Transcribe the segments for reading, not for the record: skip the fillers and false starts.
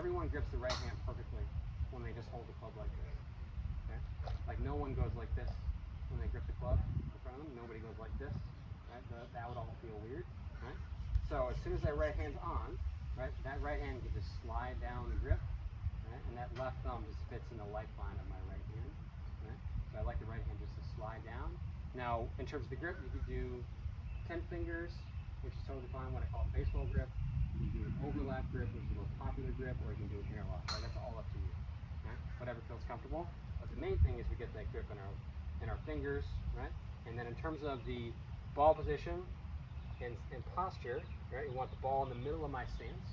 everyone grips the right hand perfectly when they just hold the club like this. Okay? Like no one goes like this when they grip the club in front of them. Nobody goes like this. Right? That would all feel weird. Right? So as soon as that right hand's on, right, that right hand can just slide down the grip, right? And that left thumb just fits in the lifeline of my right hand. Right? So I like the right hand just to slide down. Now, in terms of the grip, you could do 10 fingers, which is totally fine, what I call a baseball grip. You can do an overlap grip, which is the most popular grip, or you can do an airlock. Right? That's all up to you. Right? Whatever feels comfortable. But the main thing is we get that grip in our fingers, right? And then in terms of the ball position and posture, right? You want the ball in the middle of my stance.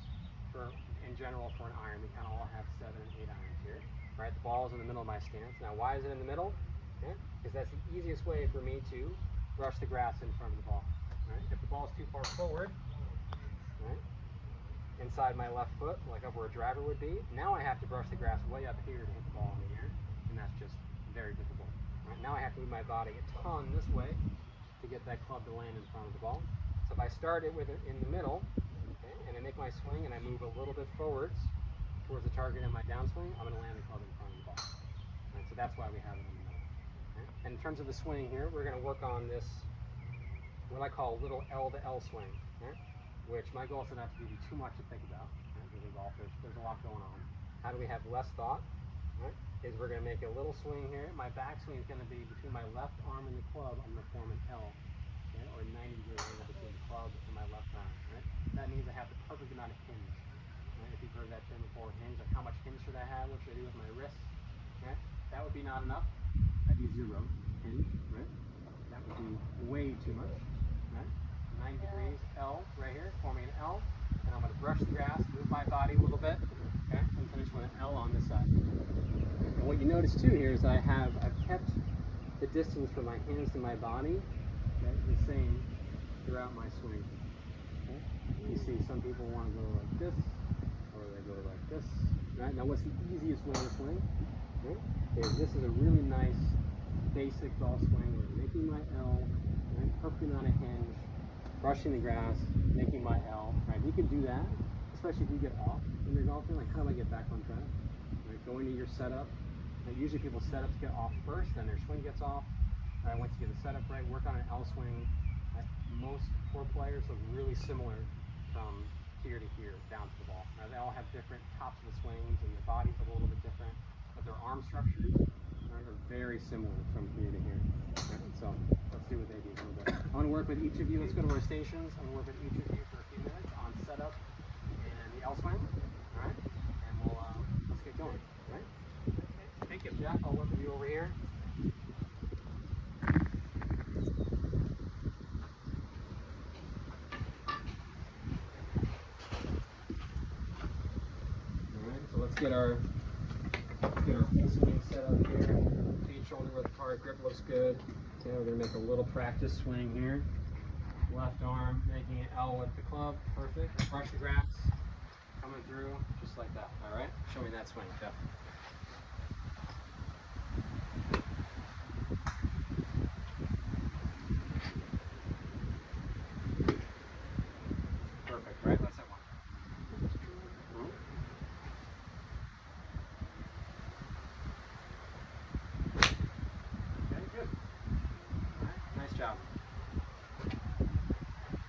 In general, for an iron, we kind of all have 7 and 8 irons here, right? The ball is in the middle of my stance. Now, why is it in the middle? Okay? Because that's the easiest way for me to brush the grass in front of the ball. Right? If the ball is too far forward, right, inside my left foot, like up where a driver would be, now I have to brush the grass way up here to hit the ball in the air, and that's just very difficult. Right? Now I have to move my body a ton this way to get that club to land in front of the ball. So if I start it with it in the middle, okay, and I make my swing and I move a little bit forwards towards the target in my downswing, I'm going to land the club in front of the ball. Right? So that's why we have it in the middle. Okay? And in terms of the swing here, we're going to work on this, what I call a little L to L swing, right? Which my goal is not to give you too much to think about. Right? Because in golf, there's a lot going on. How do we have less thought? Right? Is we're going to make a little swing here. My backswing is going to be between my left arm and the club. I'm going to form an L. Okay, or a 90-degree angle between the club and my left arm. Right? That means I have the perfect amount of hinge. Right? If you've heard that term before, hinge, like how much hinge should I have? What should I do with my wrist? Right? That would be not enough. That'd be 0 hinge. Right? That would be way too much. Right? 90 degrees L right here, forming an L. And I'm going to brush the grass, move my body a little bit, okay, and finish with an L on this side. And what you notice too here is I've kept the distance from my hands to my body, okay, the same throughout my swing. Okay? You see some people want to go like this, or they go like this. Right? Now what's the easiest way to swing? Okay? This is a really nice basic golf swing where I'm making my L, right? Perfect amount of hinge, brushing the grass, making my L. Right? You can do that, especially if you get off when you're golfing. Like, how do I get back on track? Right? Go into your setup. Usually people's setups get off first, then their swing gets off. Once you get the setup right, work on an L swing. Most tour players look really similar from here to here, down to the ball. They all have different tops of the swings, and their bodies are a little bit different, but their arm structures are very similar from here to here. Right? So let's see what they do a little bit. I want to work with each of you. Let's go to our stations. I'm going to work with each of you for a few minutes on setup and the L swing. All right, and let's get going. All right. Thank you, Jack. I'll work with you over here. Get our full swing set up here. Feet shoulder width apart, grip looks good. Okay, we're gonna make a little practice swing here. Left arm making an L with the club, perfect. Brush the grass, coming through just like that. All right, show me that swing, Jeff.